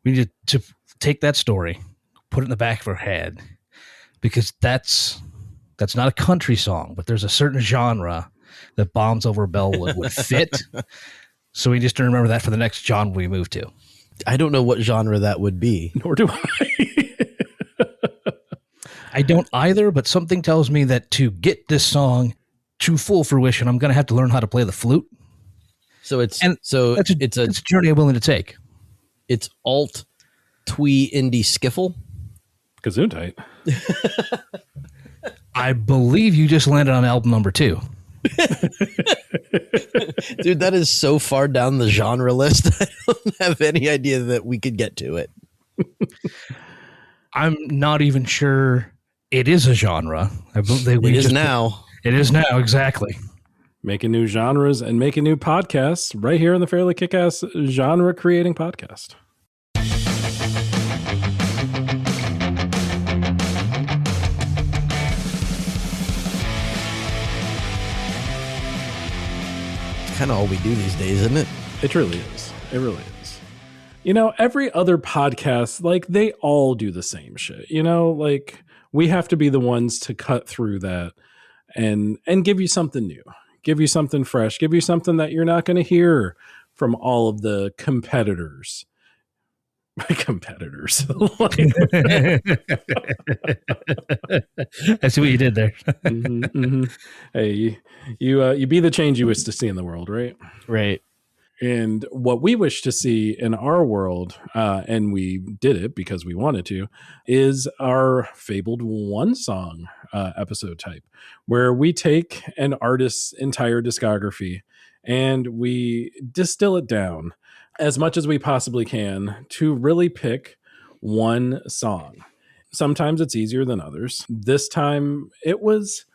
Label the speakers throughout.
Speaker 1: We need to take that story, put it in the back of our head, because that's not a country song, but there's a certain genre that Bombs Over Bellwood would fit. So we just remember that for the next genre we move to.
Speaker 2: I don't know what genre that would be.
Speaker 3: Nor do I.
Speaker 1: I don't either, but something tells me that to get this song to full fruition, I'm going to have to learn how to play the flute.
Speaker 2: So it's
Speaker 1: a journey I'm willing to take.
Speaker 2: It's alt twee indie skiffle.
Speaker 3: Gesundheit.
Speaker 1: I believe you just landed on album number 2.
Speaker 2: Dude, that is so far down the genre list. I don't have any idea that we could get to it.
Speaker 1: I'm not even sure it is a genre.
Speaker 2: It is now.
Speaker 1: It is now, exactly.
Speaker 3: Making new genres and making new podcasts right here in the Fairly KickAss genre creating podcast.
Speaker 2: Kind of all we do these days, isn't it?
Speaker 3: It really is. It really is. You know, every other podcast, like, they all do the same shit. You know, like, we have to be the ones to cut through that and give you something new, give you something fresh, give you something that you're not going to hear from all of the competitors. Competitors.
Speaker 1: I see what you did there.
Speaker 3: Hey, you be the change you wish to see in the world, right?
Speaker 2: Right.
Speaker 3: And what we wish to see in our world, and we did it because we wanted to, is our fabled one song episode type, where we take an artist's entire discography and we distill it down as much as we possibly can to really pick one song. Sometimes it's easier than others. This time it was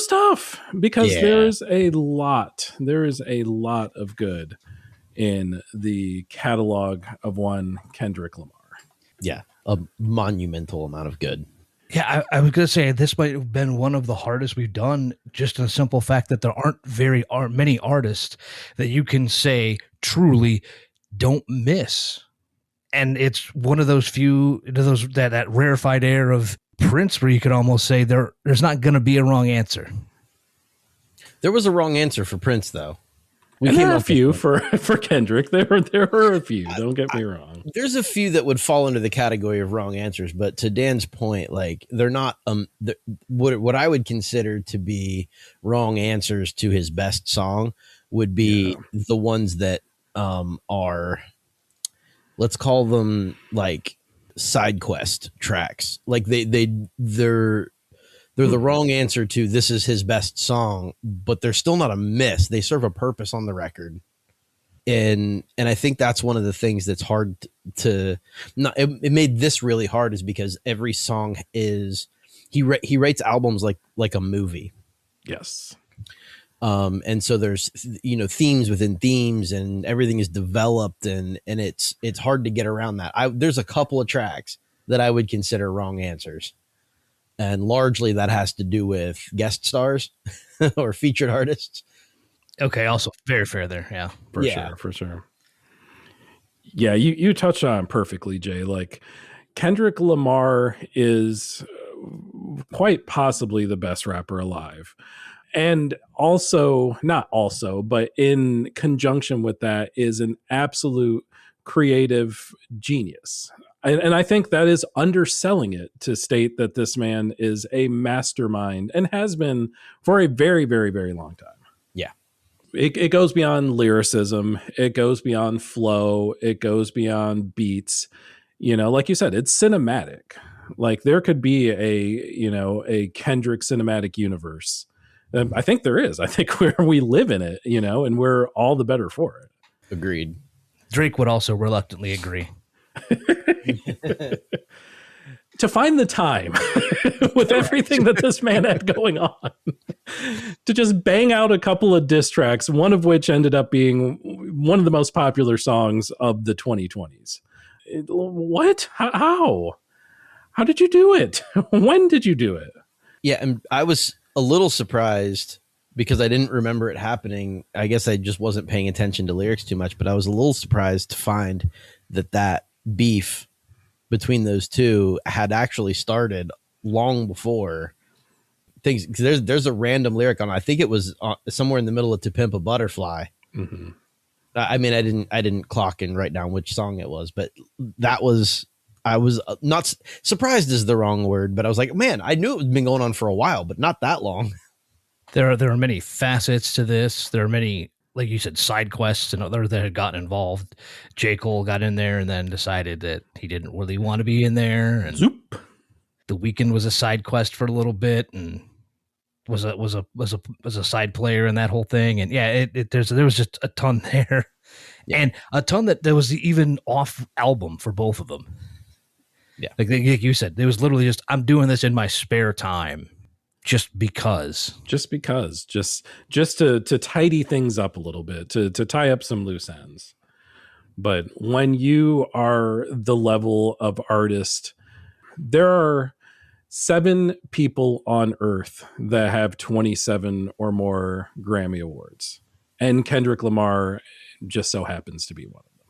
Speaker 3: tough because there is a lot of good in the catalog of one Kendrick Lamar.
Speaker 2: Yeah, a monumental amount of good.
Speaker 1: Yeah, I was going to say this might have been one of the hardest we've done, just in the simple fact that there aren't many artists that you can say truly don't miss. And it's one of those few, that rarefied air of Prince where you could almost say there's not going to be a wrong answer.
Speaker 2: There was a wrong answer for Prince, though.
Speaker 3: And there are a few for Kendrick. There are a few. Don't get me wrong.
Speaker 2: There's a few that would fall into the category of wrong answers, but to Dan's point, like, they're not what I would consider to be wrong answers to his best song would be the ones that are, let's call them, like, side quest tracks. Like they're the wrong answer to this is his best song, but they're still not a miss. They serve a purpose on the record. And I think that's one of the things that's hard to not, it made this really hard is because every song is, he writes albums like a movie.
Speaker 3: Yes.
Speaker 2: And so there's, themes within themes and everything is developed and it's hard to get around that. There's a couple of tracks that I would consider wrong answers. And largely that has to do with guest stars or featured artists.
Speaker 1: Okay. Also very fair there. Yeah.
Speaker 3: For sure. Yeah. You touched on it perfectly, Jay. Like, Kendrick Lamar is quite possibly the best rapper alive. And but in conjunction with that is an absolute creative genius. And I think that is underselling it to state that this man is a mastermind and has been for a very, very, very long time.
Speaker 2: Yeah.
Speaker 3: It goes beyond lyricism. It goes beyond flow. It goes beyond beats. Like you said, it's cinematic. Like, there could be a Kendrick cinematic universe. I think there is. I think we live in it, and we're all the better for it.
Speaker 2: Agreed.
Speaker 1: Drake would also reluctantly agree.
Speaker 3: To find the time with everything that this man had going on to just bang out a couple of diss tracks, one of which ended up being one of the most popular songs of the 2020s. What? How did you do it? When did you do it?
Speaker 2: Yeah, and I was a little surprised because I didn't remember it happening. I guess I just wasn't paying attention to lyrics too much, but I was a little surprised to find that beef between those two had actually started long before things. There's a random lyric on, I think it was somewhere in the middle of To Pimp a Butterfly.
Speaker 3: Mm-hmm.
Speaker 2: I mean, I didn't clock and write down which song it was, but that was, I was not surprised is the wrong word, but I was like, man, I knew it had been going on for a while, but not that long.
Speaker 1: There are many facets to this. There are many, like you said, side quests and others that had gotten involved. J. Cole got in there and then decided that he didn't really want to be in there. And
Speaker 3: Zoop.
Speaker 1: The Weeknd was a side quest for a little bit and was a side player in that whole thing. And yeah, there was just a ton there, and a ton that there was even off album for both of them.
Speaker 2: Yeah,
Speaker 1: like you said, it was literally just, I'm doing this in my spare time. Just because to tidy things up a little bit, to tie up some loose ends. But when you are the level of artist, there are 7 people on earth that have 27 or more Grammy Awards. And Kendrick Lamar just so happens to be one of them.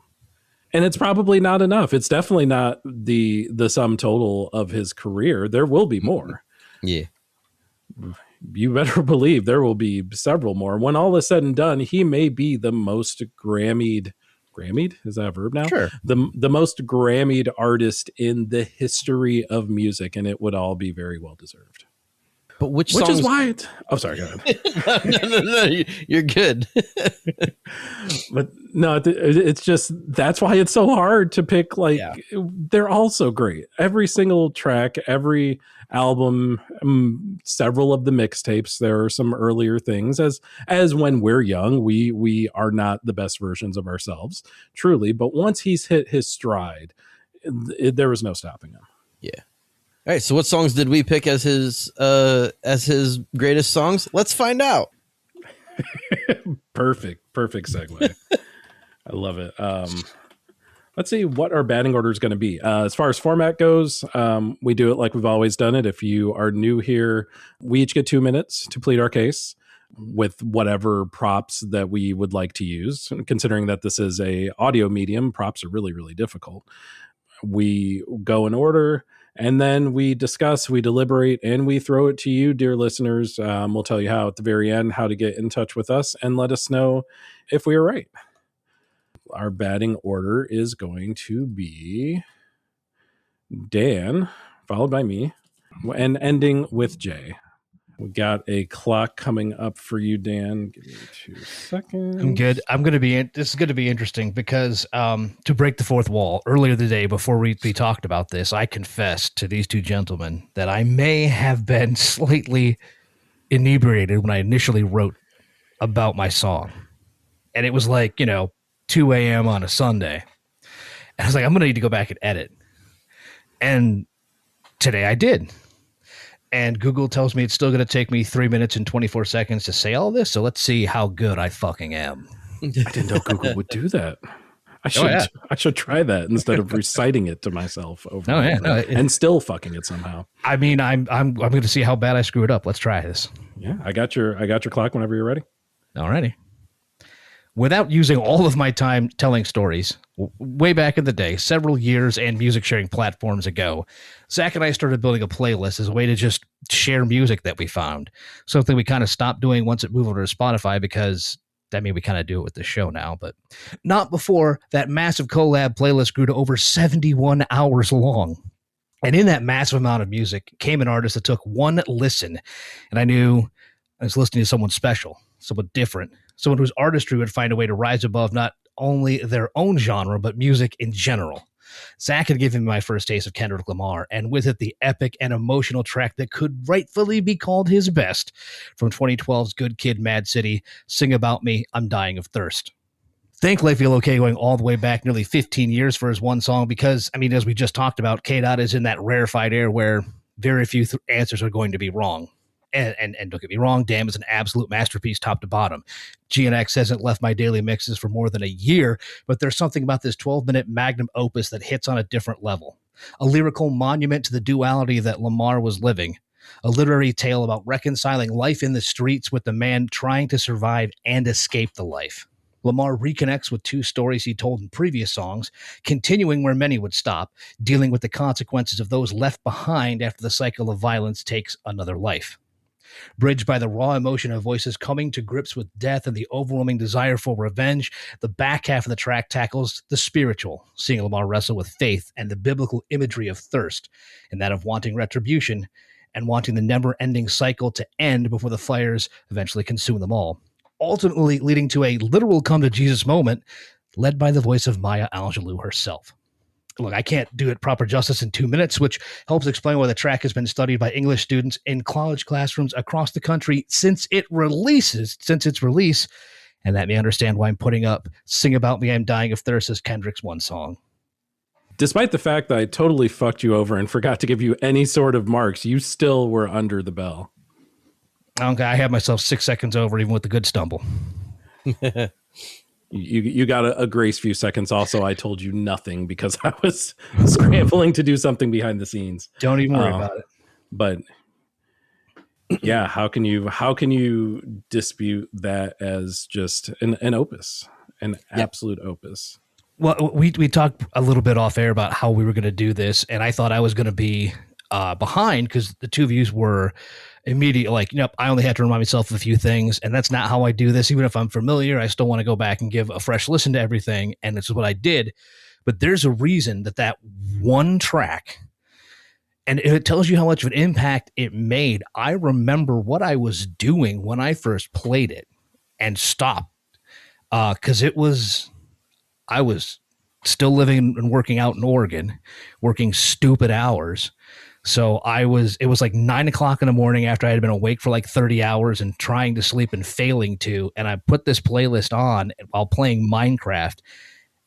Speaker 1: And it's probably not enough. It's definitely not the sum total of his career. There will be more.
Speaker 2: Yeah.
Speaker 3: You better believe there will be several more. When all is said and done, he may be the most Grammy'd? Is that a verb now?
Speaker 2: Sure.
Speaker 3: The most Grammy'd artist in the history of music, and it would all be very well deserved.
Speaker 2: But which
Speaker 3: is why sorry, go ahead.
Speaker 2: no, you're good.
Speaker 3: But no, it's just, that's why it's so hard to pick. Like, they're all so great. Every single track, every album, several of the mixtapes, there are some earlier things. As when we're young, we are not the best versions of ourselves, truly. But once he's hit his stride, there was no stopping him.
Speaker 2: Yeah. All right, so what songs did we pick as his greatest songs? Let's find out.
Speaker 3: Perfect segue. I love it. Let's see what our batting order is going to be. As far as format goes, we do it like we've always done it. If you are new here, we each get 2 minutes to plead our case with whatever props that we would like to use. Considering that this is a audio medium, props are really, really difficult. We go in order. And then we discuss, we deliberate, and we throw it to you, dear listeners. We'll tell you how at the very end, how to get in touch with us and let us know if we are right. Our batting order is going to be Dan, followed by me, and ending with Jay. We got a clock coming up for you, Dan. Give me 2 seconds.
Speaker 1: I'm good. This is going to be interesting because to break the fourth wall, earlier today, before we talked about this, I confessed to these two gentlemen that I may have been slightly inebriated when I initially wrote about my song. And it was like, 2 a.m. on a Sunday. And I was like, I'm going to need to go back and edit. And today I did. And Google tells me it's still going to take me 3 minutes and 24 seconds to say all this. So let's see how good I fucking am.
Speaker 3: I didn't know Google would do that. I should try that instead of reciting it to myself over and still fucking it somehow.
Speaker 1: I mean, I'm going to see how bad I screw it up. Let's try this.
Speaker 3: Yeah, I got your clock whenever you're ready.
Speaker 1: Alrighty. Without using all of my time telling stories, way back in the day, several years and music sharing platforms ago, Zach and I started building a playlist as a way to just share music that we found. Something we kind of stopped doing once it moved over to Spotify because, we kind of do it with the show now, but not before that massive collab playlist grew to over 71 hours long. And in that massive amount of music came an artist that took one listen, and I knew I was listening to someone special, someone different, someone whose artistry would find a way to rise above not only their own genre, but music in general. Zach had given me my first taste of Kendrick Lamar, and with it the epic and emotional track that could rightfully be called his best from 2012's Good Kid, Mad City, Sing About Me, I'm Dying of Thirst. Thankfully, I feel okay going all the way back nearly 15 years for his one song because, as we just talked about, K.Dot is in that rarefied air where very few answers are going to be wrong. And don't get me wrong, Damn is an absolute masterpiece top to bottom. GNX hasn't left my daily mixes for more than a year, but there's something about this 12-minute magnum opus that hits on a different level. A lyrical monument to the duality that Lamar was living. A literary tale about reconciling life in the streets with the man trying to survive and escape the life. Lamar reconnects with two stories he told in previous songs, continuing where many would stop, dealing with the consequences of those left behind after the cycle of violence takes another life. Bridged by the raw emotion of voices coming to grips with death and the overwhelming desire for revenge, the back half of the track tackles the spiritual, seeing Lamar wrestle with faith and the biblical imagery of thirst, and that of wanting retribution and wanting the never-ending cycle to end before the fires eventually consume them all, ultimately leading to a literal come-to-Jesus moment led by the voice of Maya Angelou herself. Look, I can't do it proper justice in 2 minutes, which helps explain why the track has been studied by English students in college classrooms across the country since its release, and that may understand why I'm putting up Sing About Me, I'm Dying of Thirst as Kendrick's one song.
Speaker 3: Despite the fact that I totally fucked you over and forgot to give you any sort of marks, you still were under the bell.
Speaker 1: Okay, I had myself 6 seconds over even with the good stumble.
Speaker 3: You got a grace few seconds. Also, I told you nothing because I was scrambling to do something behind the scenes.
Speaker 1: Don't even worry about it.
Speaker 3: But yeah, how can you dispute that as just an opus, an absolute opus?
Speaker 1: Well, we talked a little bit off air about how we were going to do this, and I thought I was going to be behind because the two of you were immediate, like, I only had to remind myself of a few things, and that's not how I do this. Even if I'm familiar, I still want to go back and give a fresh listen to everything, and this is what I did. But there's a reason that one track, and it tells you how much of an impact it made. I remember what I was doing when I first played it and stopped, because I was still living and working out in Oregon, working stupid hours. So it was like 9 o'clock in the morning after I had been awake for like 30 hours and trying to sleep and failing to. And I put this playlist on while playing Minecraft,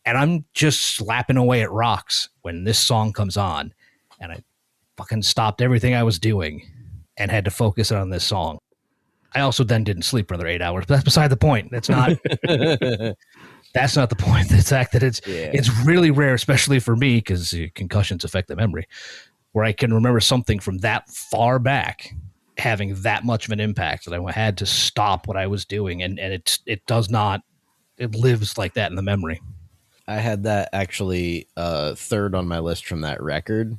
Speaker 1: and I'm just slapping away at rocks when this song comes on. And I fucking stopped everything I was doing and had to focus on this song. I also then didn't sleep for another 8 hours, but that's beside the point. That's not that's not the point. The fact that it's really rare, especially for me, because concussions affect the memory, where I can remember something from that far back having that much of an impact that I had to stop what I was doing. And it lives like that in the memory.
Speaker 2: I had that actually third on my list from that record,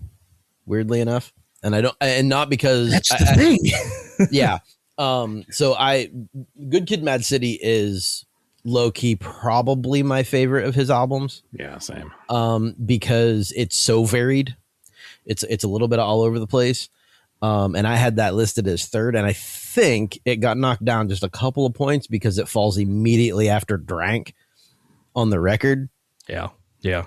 Speaker 2: weirdly enough. And not because
Speaker 1: that's the thing.
Speaker 2: Yeah. So Good Kid, Mad City is low key probably my favorite of his albums.
Speaker 3: Yeah, same.
Speaker 2: Because it's so varied. It's a little bit all over the place. And I had that listed as third, and I think it got knocked down just a couple of points because it falls immediately after Drank on the record.
Speaker 1: Yeah. Yeah.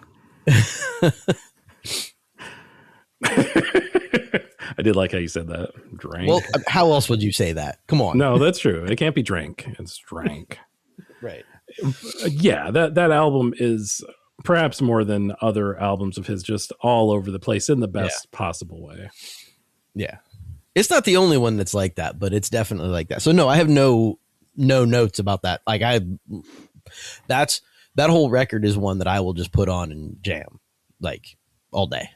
Speaker 3: I did like how you said that. Drank.
Speaker 2: Well, how else would you say that? Come on.
Speaker 3: No, that's true. It can't be Drank. It's Drank.
Speaker 2: Right.
Speaker 3: Yeah, that album is perhaps more than other albums of his, just all over the place in the best possible way.
Speaker 2: Yeah. It's not the only one that's like that, but it's definitely like that. So no, I have no notes about that. Like that whole record is one that I will just put on and jam like all day.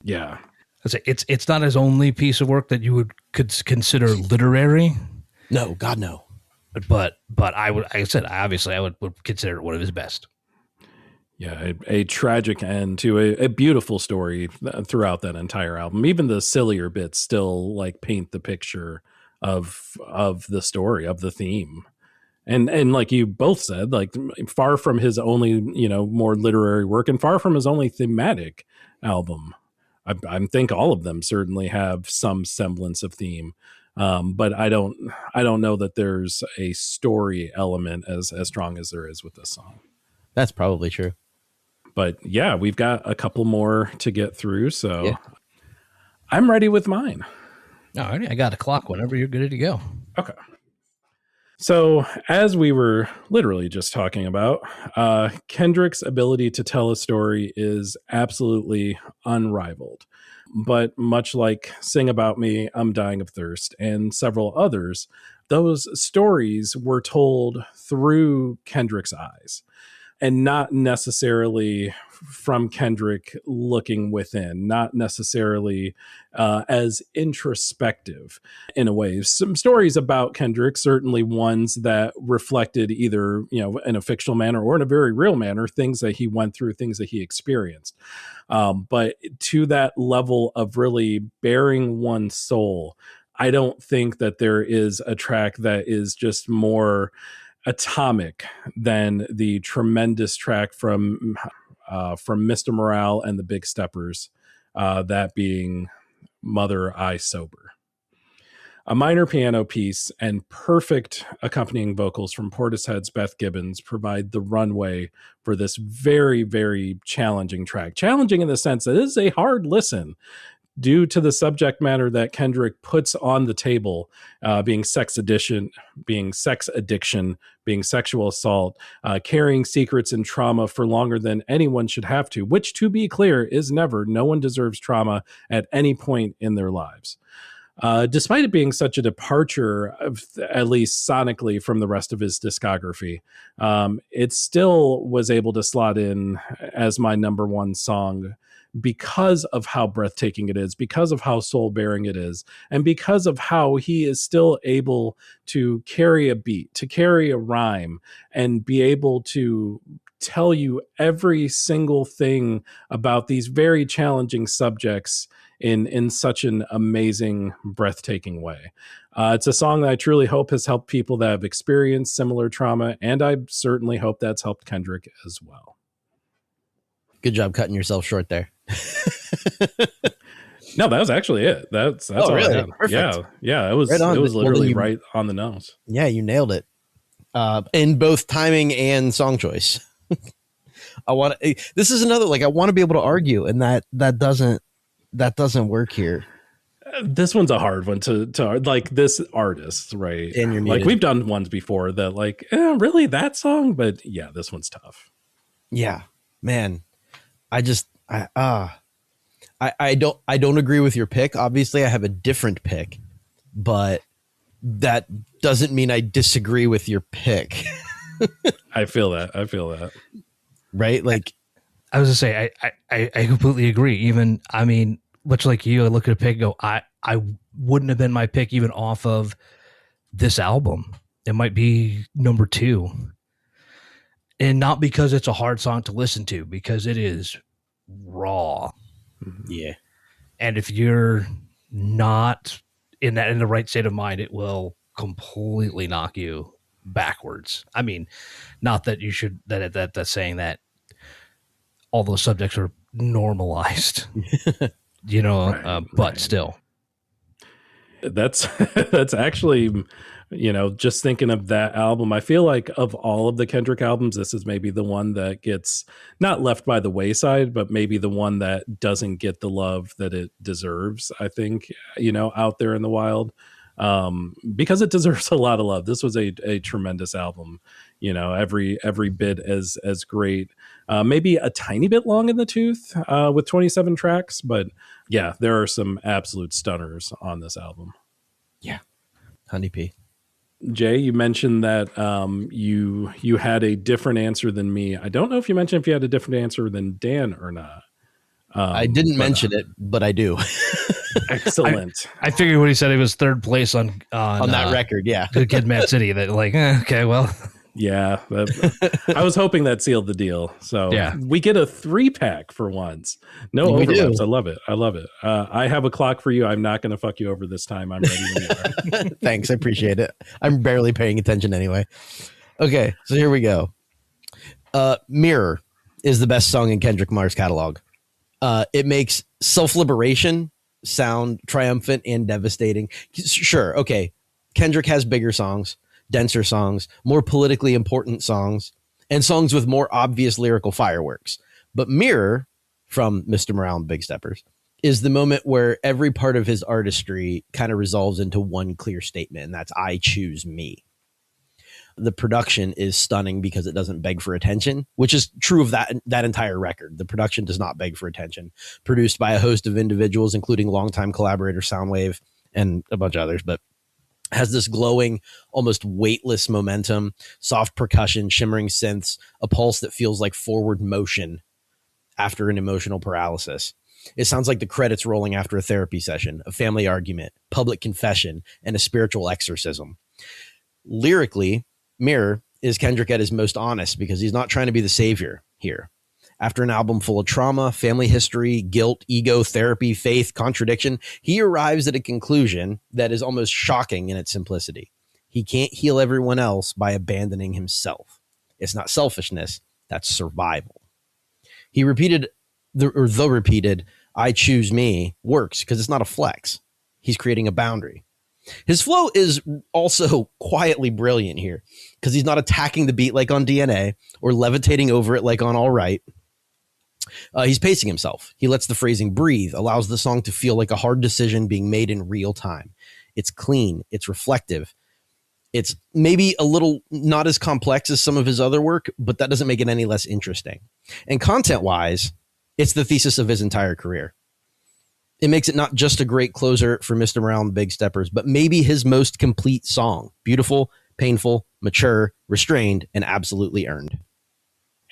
Speaker 3: Yeah.
Speaker 1: It's not his only piece of work that you could consider literary.
Speaker 2: No, God, no.
Speaker 1: But I would, like I said, obviously I would consider it one of his best.
Speaker 3: Yeah, a tragic end to a beautiful story throughout that entire album. Even the sillier bits still like paint the picture of the story, of the theme. And like you both said, like far from his only, more literary work and far from his only thematic album. I think all of them certainly have some semblance of theme. But I don't know that there's a story element as strong as there is with this song.
Speaker 2: That's probably true.
Speaker 3: But yeah, we've got a couple more to get through, so I'm ready with mine.
Speaker 1: All right, I got a clock whenever you're good to go.
Speaker 3: Okay. So as we were literally just talking about, Kendrick's ability to tell a story is absolutely unrivaled. But much like Sing About Me, I'm Dying of Thirst, and several others, those stories were told through Kendrick's eyes. and not necessarily from Kendrick looking within, not necessarily as introspective in a way. Some stories about Kendrick, certainly ones that reflected either, in a fictional manner or in a very real manner, things that he went through, things that he experienced. But to that level of really bearing one's soul, I don't think that there is a track that is just more atomic than the tremendous track from Mr. Morale and the Big Steppers, that being Mother I Sober. A minor piano piece and perfect accompanying vocals from Portishead's Beth Gibbons provide the runway for this very, very challenging track. Challenging in the sense that it is a hard listen due to the subject matter that Kendrick puts on the table, being sex addiction, being sexual assault, carrying secrets and trauma for longer than anyone should have to, which, to be clear, is never. No one deserves trauma at any point in their lives. Despite it being such a departure, at least sonically, from the rest of his discography, it still was able to slot in as my number one song because of how breathtaking it is, because of how soul-bearing it is, and because of how he is still able to carry a beat, to carry a rhyme, and be able to tell you every single thing about these very challenging subjects in such an amazing, breathtaking way. It's a song that I truly hope has helped people that have experienced similar trauma, and I certainly hope that's helped Kendrick as well.
Speaker 2: Good job cutting yourself short there.
Speaker 3: No, that was actually it. That's all
Speaker 2: really?
Speaker 3: I had.
Speaker 2: Perfect.
Speaker 3: Yeah. It was literally right on the nose.
Speaker 2: Yeah, you nailed it. In both timing and song choice. This is another, I want to be able to argue, and that doesn't work here.
Speaker 3: This one's a hard one to like this artist, right?
Speaker 2: And you're muted.
Speaker 3: We've done ones before that really that song, but yeah, this one's tough.
Speaker 2: Yeah, man. I don't agree with your pick. Obviously, I have a different pick, but that doesn't mean I disagree with your pick.
Speaker 3: I feel that.
Speaker 2: Right?
Speaker 1: I was gonna say I completely agree. Even much like you, I look at a pick and go, I wouldn't have been my pick even off of this album. It might be number 2. And not because it's a hard song to listen to, because it is raw.
Speaker 2: Yeah.
Speaker 1: And if you're not in the right state of mind, it will completely knock you backwards. Not that you should, that's saying that all those subjects are normalized, but still.
Speaker 3: That's actually, just thinking of that album, I feel like of all of the Kendrick albums, this is maybe the one that gets not left by the wayside, but maybe the one that doesn't get the love that it deserves, I think, out there in the wild, because it deserves a lot of love. This was a tremendous album, every bit as great, maybe a tiny bit long in the tooth, with 27 tracks, but yeah, there are some absolute stunners on this album.
Speaker 2: Yeah. Honey P.
Speaker 3: Jay, you mentioned that you had a different answer than me. I don't know if you mentioned if you had a different answer than Dan or not.
Speaker 2: I didn't mention it, but I do.
Speaker 3: Excellent.
Speaker 1: I figured when he said he was third place on
Speaker 2: that record, yeah.
Speaker 1: Good Kid, Mad City, that okay, well.
Speaker 3: Yeah, I was hoping that sealed the deal. So
Speaker 1: yeah,
Speaker 3: we get a 3-pack for once. No overlaps. I love it. I have a clock for you. I'm not going to fuck you over this time. I'm ready when you are.
Speaker 2: Thanks. I appreciate it. I'm barely paying attention anyway. Okay, so here we go. Mirror is the best song in Kendrick Lamar's catalog. It makes self-liberation sound triumphant and devastating. Sure, okay. Kendrick has bigger songs, denser songs, more politically important songs, and songs with more obvious lyrical fireworks. But Mirror, from Mr. Morale and Big Steppers, is the moment where every part of his artistry kind of resolves into one clear statement, and that's I choose me. The production is stunning because it doesn't beg for attention, which is true of that entire record. The production does not beg for attention. Produced by a host of individuals, including longtime collaborator Soundwave and a bunch of others, but Has this glowing, almost weightless momentum, soft percussion, shimmering synths, a pulse that feels like forward motion after an emotional paralysis. It sounds like the credits rolling after a therapy session, a family argument, public confession, and a spiritual exorcism. Lyrically, Mirror is Kendrick at his most honest because he's not trying to be the savior here. After an album full of trauma, family history, guilt, ego, therapy, faith, contradiction, he arrives at a conclusion that is almost shocking in its simplicity. He can't heal everyone else by abandoning himself. It's not selfishness, that's survival. He repeated, the repeated, I choose me works because it's not a flex. He's creating a boundary. His flow is also quietly brilliant here because he's not attacking the beat like on DNA or levitating over it like on All Right. He's pacing himself. He lets the phrasing breathe, allows the song to feel like a hard decision being made in real time. It's clean. It's reflective. It's maybe a little not as complex as some of his other work, but that doesn't make it any less interesting. And content-wise, it's the thesis of his entire career. It makes it not just a great closer for Mr. Morale and the Big Steppers, but maybe his most complete song. Beautiful, painful, mature, restrained, and absolutely earned.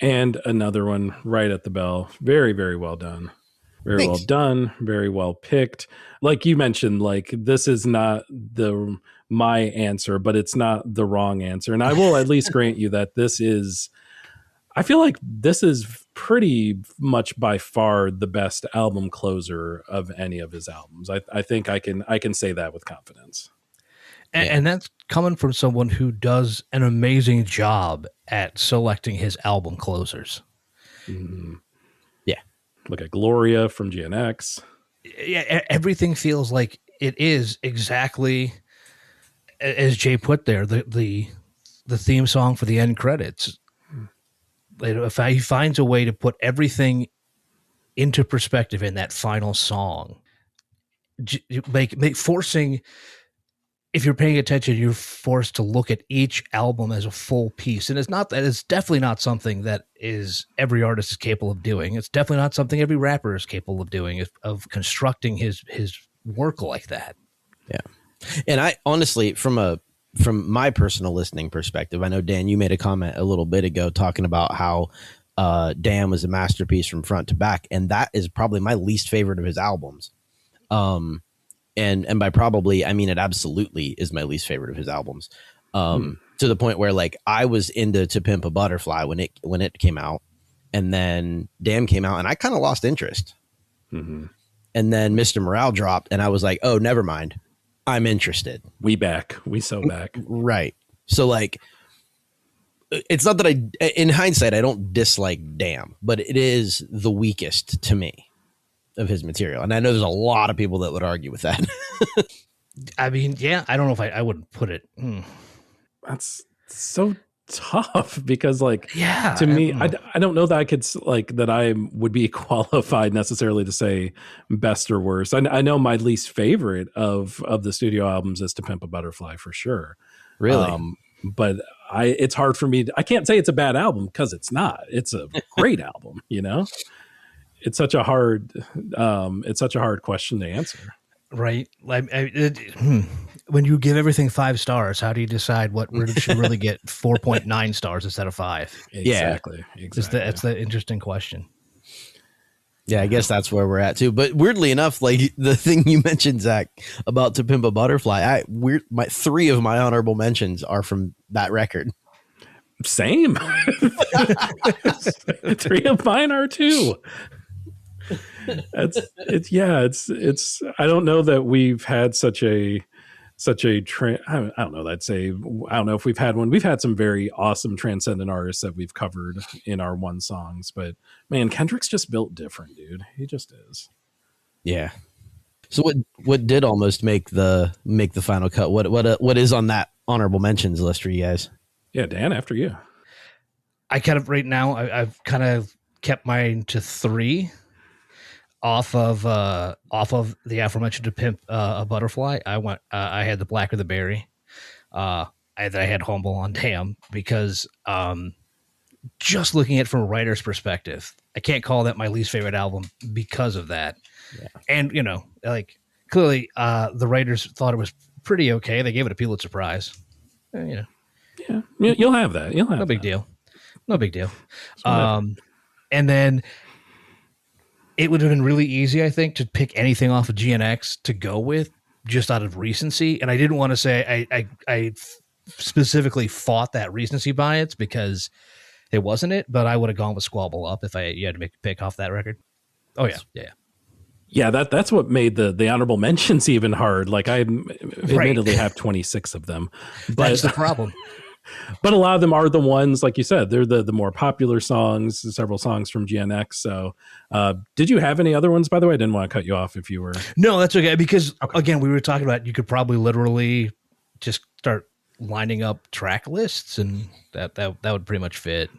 Speaker 3: And another one right at the bell. Very, very well done. Very
Speaker 2: Thanks.
Speaker 3: well done. Very well picked. Like you mentioned, like this is not my answer, but it's not the wrong answer. And I will at least grant you that I feel like this is pretty much by far the best album closer of any of his albums. I think I can say that with confidence.
Speaker 1: And that's coming from someone who does an amazing job at selecting his album closers.
Speaker 3: Mm-hmm.
Speaker 2: Yeah.
Speaker 3: Look at Gloria from GNX.
Speaker 1: Yeah, everything feels like it is exactly as Jay put there, the theme song for the end credits. If he finds a way to put everything into perspective in that final song, forcing, if you're paying attention, you're forced to look at each album as a full piece. And it's definitely not something that is every artist is capable of doing. It's definitely not something every rapper is capable of doing, of constructing his work like that.
Speaker 2: Yeah. And I honestly, from my personal listening perspective, I know, Dan, you made a comment a little bit ago talking about how Damn was a masterpiece from front to back. And that is probably my least favorite of his albums. And by probably, I mean, it absolutely is my least favorite of his albums. To the point where like I was into To Pimp a Butterfly when it came out, and then Damn came out and I kind of lost interest.
Speaker 3: Mm-hmm.
Speaker 2: And then Mr. Morale dropped and I was like, oh, never mind. I'm interested.
Speaker 3: We so back.
Speaker 2: Right. So like, it's not that in hindsight, I don't dislike Damn, but it is the weakest to me of his material. And I know there's a lot of people that would argue with that.
Speaker 1: I mean, yeah, I don't know if I wouldn't put it.
Speaker 3: That's so tough because like,
Speaker 1: yeah,
Speaker 3: to me, I don't know that I could like that I would be qualified necessarily to say best or worst. I know my least favorite of the studio albums is To Pimp a Butterfly for sure.
Speaker 2: Really?
Speaker 3: But it's hard for me. I can't say it's a bad album because it's not. It's a great album, you know? It's such a hard question to answer.
Speaker 1: Right. Like when you give everything 5 stars, how do you decide what should really get 4.9 stars instead of 5?
Speaker 3: Exactly.
Speaker 1: That's the interesting question.
Speaker 2: Yeah, I guess that's where we're at too. But weirdly enough, like the thing you mentioned, Zach, about To Pimp a Butterfly, 3 of my honorable mentions are from that record.
Speaker 3: Same. 3 of mine are too. It's I don't know that we've had such a I don't know. I don't know if we've had one. We've had some very awesome transcendent artists that we've covered in our one songs, but man, Kendrick's just built different, dude. He just is.
Speaker 2: Yeah. So what did almost make the final cut? What is on that honorable mentions list for you guys?
Speaker 3: Yeah, Dan, after you.
Speaker 1: I kind of right now I've kind of kept mine to 3. Off of the aforementioned To Pimp a Butterfly, I had The Blacker the Berry. I had Humble on Damn because just looking at it from a writer's perspective, I can't call that my least favorite album because of that. Yeah. And like clearly the writers thought it was pretty okay. They gave it a Pulitzer Prize. You know,
Speaker 3: Yeah, you'll have that. You'll have
Speaker 1: no big
Speaker 3: that.
Speaker 1: deal. No big deal. And then it would have been really easy, I think, to pick anything off of GNX to go with just out of recency. And I didn't want to say I specifically fought that recency bias because it wasn't it, but I would have gone with Squabble Up if you had to make a pick off that record. Oh yeah.
Speaker 3: Yeah, that's what made the honorable mentions even hard. Like I admittedly have 26 of them, but
Speaker 1: that's the problem.
Speaker 3: But a lot of them are the ones, like you said, they're the more popular songs, several songs from GNX. So did you have any other ones, by the way? I didn't want to cut you off if you were.
Speaker 1: No, that's okay. Because again, we were talking about, you could probably literally just start lining up track lists and that would pretty much fit.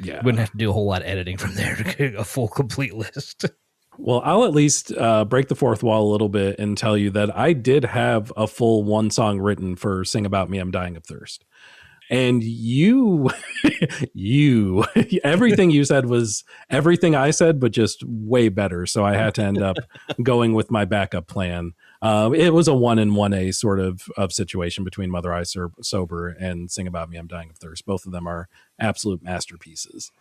Speaker 3: Yeah.
Speaker 1: Wouldn't have to do a whole lot of editing from there to get a full complete list.
Speaker 3: Well, I'll at least break the fourth wall a little bit and tell you that I did have a full one song written for Sing About Me, I'm Dying of Thirst. And you, everything you said was everything I said, but just way better. So I had to end up going with my backup plan. It was a 1 and 1A sort of situation between Mother I Sober and Sing About Me, I'm Dying of Thirst. Both of them are absolute masterpieces.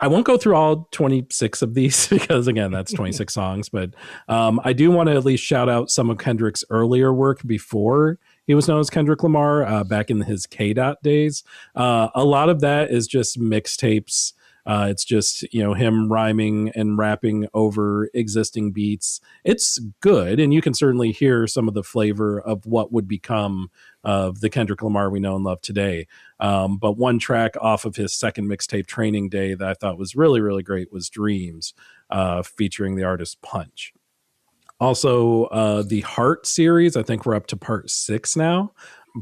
Speaker 3: I won't go through all 26 of these because, again, that's 26 songs. But I do want to at least shout out some of Kendrick's earlier work before he was known as Kendrick Lamar, back in his K.Dot days. A lot of that is just mixtapes. It's just, him rhyming and rapping over existing beats. It's good, and you can certainly hear some of the flavor of what would become of the Kendrick Lamar we know and love today. But one track off of his second mixtape, Training Day, that I thought was really, really great was Dreams, featuring the artist Punch. Also, the Heart series, I think we're up to part 6 now.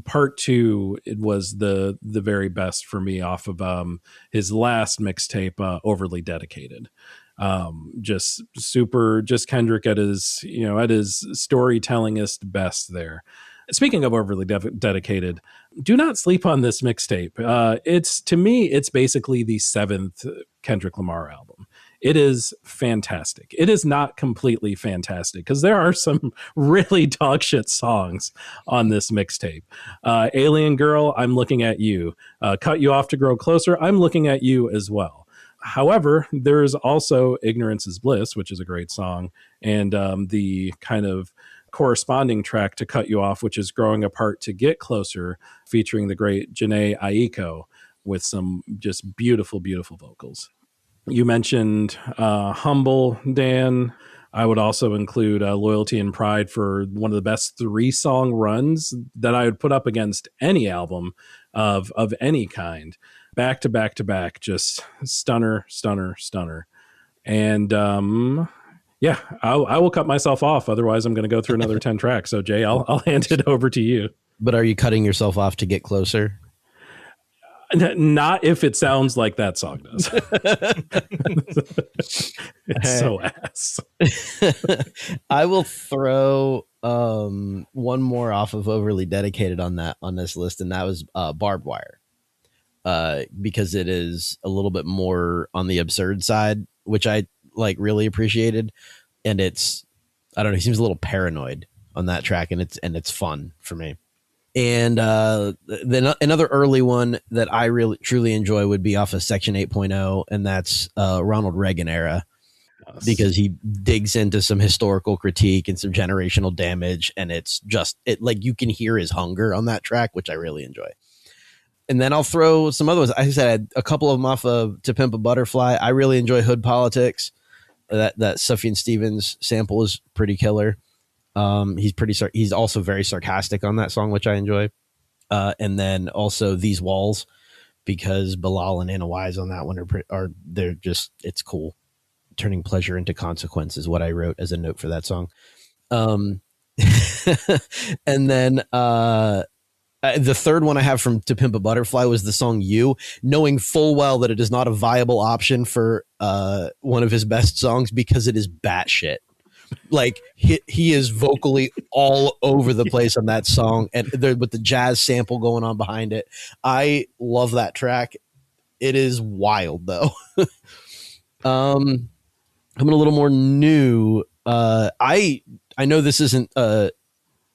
Speaker 3: Part 2, it was the very best for me off of his last mixtape, Overly Dedicated. Just Kendrick at his storytellingest best there. Speaking of Overly Dedicated, do not sleep on this mixtape. To me, it's basically the 7th Kendrick Lamar album. It is fantastic. It is not completely fantastic because there are some really dog shit songs on this mixtape. Alien Girl, I'm Looking at You. Cut You Off to Grow Closer, I'm Looking at You as well. However, there is also Ignorance is Bliss, which is a great song, and the kind of corresponding track to Cut You Off, which is Growing Apart to Get Closer, featuring the great Janae Aiko with some just beautiful, beautiful vocals. You mentioned Humble, Dan. I would also include Loyalty and Pride for one of the best 3-song runs that I would put up against any album of any kind. Back to back to back, just stunner. And yeah, I will cut myself off. Otherwise, I'm going to go through another 10 tracks. So, Jay, I'll hand it over to you.
Speaker 2: But are you cutting yourself off to get closer?
Speaker 3: Not if it sounds like that song does. It's so ass.
Speaker 2: I will throw one more off of Overly Dedicated on this list, and that was Barbed Wire. Because it is a little bit more on the absurd side, which I really appreciated. And it's, I don't know, he seems a little paranoid on that track, and it's fun for me. And then another early one that I really truly enjoy would be off of Section 8.0, and that's Ronald Reagan era, because he digs into some historical critique and some generational damage, and it's just you can hear his hunger on that track, which I really enjoy. And then I'll throw some other ones. I said a couple of them off of To Pimp a Butterfly. I really enjoy Hood Politics. That Sufjan Stevens sample is pretty killer. He's also very sarcastic on that song, which I enjoy. And then also These Walls, because Bilal and Anna Wise on that one they're just, it's cool. Turning pleasure into consequence is what I wrote as a note for that song. And then the third one I have from To Pimp a Butterfly was the song You, knowing full well that it is not a viable option for one of his best songs because it is batshit. He is vocally all over the place on that song, and with the jazz sample going on behind it. I love that track. It is wild though. I'm a little more new. I know this isn't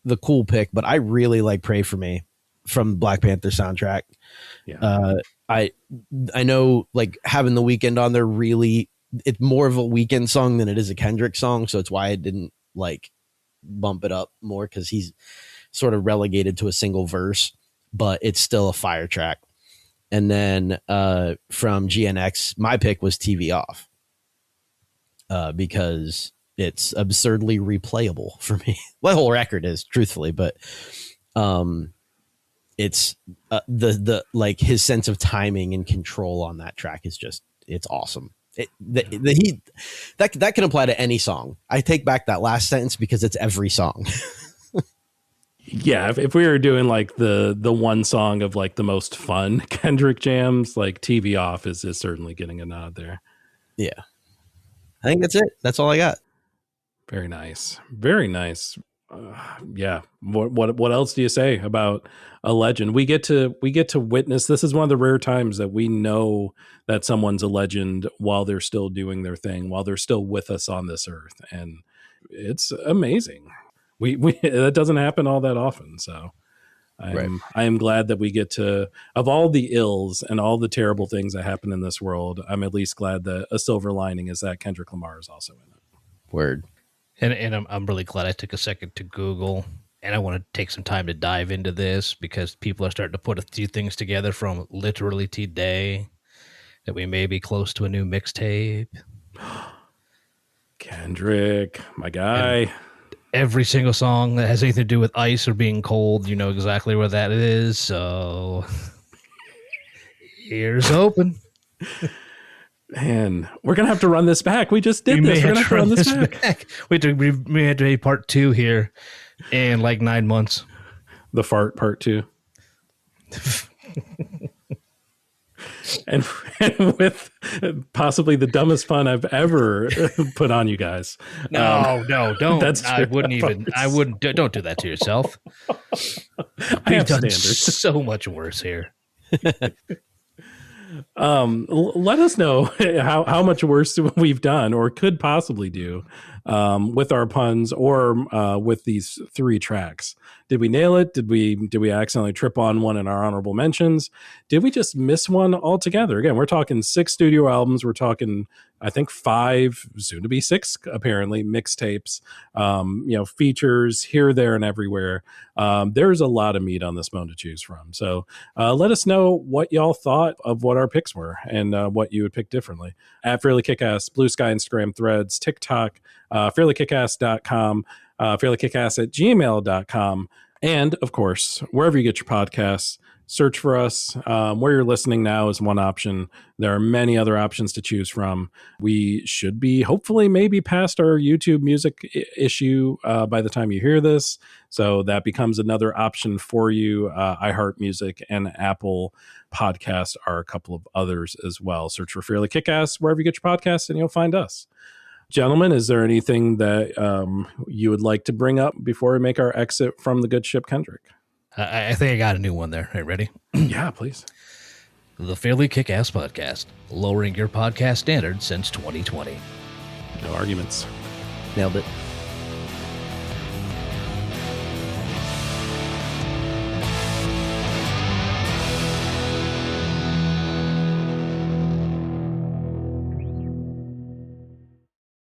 Speaker 2: the cool pick, but I really like Pray For Me from Black Panther soundtrack.
Speaker 3: Yeah.
Speaker 2: I know, like, having The Weeknd on there, really, it's more of a Weeknd song than it is a Kendrick song, so it's why I didn't like bump it up more, because he's sort of relegated to a single verse, but it's still a fire track. And then from GNX, my pick was TV Off, because it's absurdly replayable for me. Well, the whole record is, truthfully, but it's the like his sense of timing and control on that track is just, it's awesome. That can apply to any song. I take back that last sentence because it's every song.
Speaker 3: Yeah, if we were doing like the one song of like the most fun Kendrick jams, like TV Off is certainly getting a nod there.
Speaker 2: Yeah, I think that's it. That's all I got.
Speaker 3: Very nice. Very nice. Yeah. What else do you say about a legend? We get to witness. This is one of the rare times that we know that someone's a legend while they're still doing their thing, while they're still with us on this earth, and it's amazing. We that doesn't happen all that often. So I am glad that we get to, of all the ills and all the terrible things that happen in this world, I'm at least glad that a silver lining is that Kendrick Lamar is also in it.
Speaker 2: Word.
Speaker 1: And I'm really glad I took a second to Google, and I want to take some time to dive into this, because people are starting to put a few things together from literally today that we may be close to a new mixtape.
Speaker 3: Kendrick, my guy.
Speaker 1: And every single song that has anything to do with ice or being cold, you know exactly where that is. So here's hoping.
Speaker 3: Man, we're going to have to run this back. We just did this. We're going to have to run this back.
Speaker 1: We had to be part 2 here in like 9 months.
Speaker 3: The fart part 2. and with possibly the dumbest pun I've ever put on you guys.
Speaker 1: No, don't.
Speaker 3: That's
Speaker 1: I wouldn't even. I wouldn't. Don't do that to yourself.
Speaker 3: I have
Speaker 1: done
Speaker 3: standards.
Speaker 1: So much worse here.
Speaker 3: Let us know how much worse we've done or could possibly do with our puns or with these 3 tracks. Did we nail it? Did we accidentally trip on one in our honorable mentions? Did we just miss one altogether? Again, we're talking 6 studio albums. We're talking, I think, 5, soon to be 6, apparently, mixtapes, features here, there, and everywhere. There's a lot of meat on this bone to choose from. So let us know what y'all thought of what our picks were and what you would pick differently. At Fairly KickAss, Blue Sky, Instagram, Threads, TikTok, fairlykickass.com, fairlykickass@gmail.com. And, of course, wherever you get your podcasts, search for us. Where you're listening now is one option. There are many other options to choose from. We should be, hopefully, maybe past our YouTube music issue by the time you hear this. So that becomes another option for you. iHeartMusic and Apple Podcast are a couple of others as well. Search for Fairly Kickass wherever you get your podcasts, and you'll find us. Gentlemen, is there anything that you would like to bring up before we make our exit from the good ship Kendrick?
Speaker 1: I think I got a new one there. Are you ready?
Speaker 3: Yeah, please.
Speaker 1: The Fairly Kick-Ass Podcast, lowering your podcast standards since 2020.
Speaker 3: No arguments.
Speaker 2: Nailed it.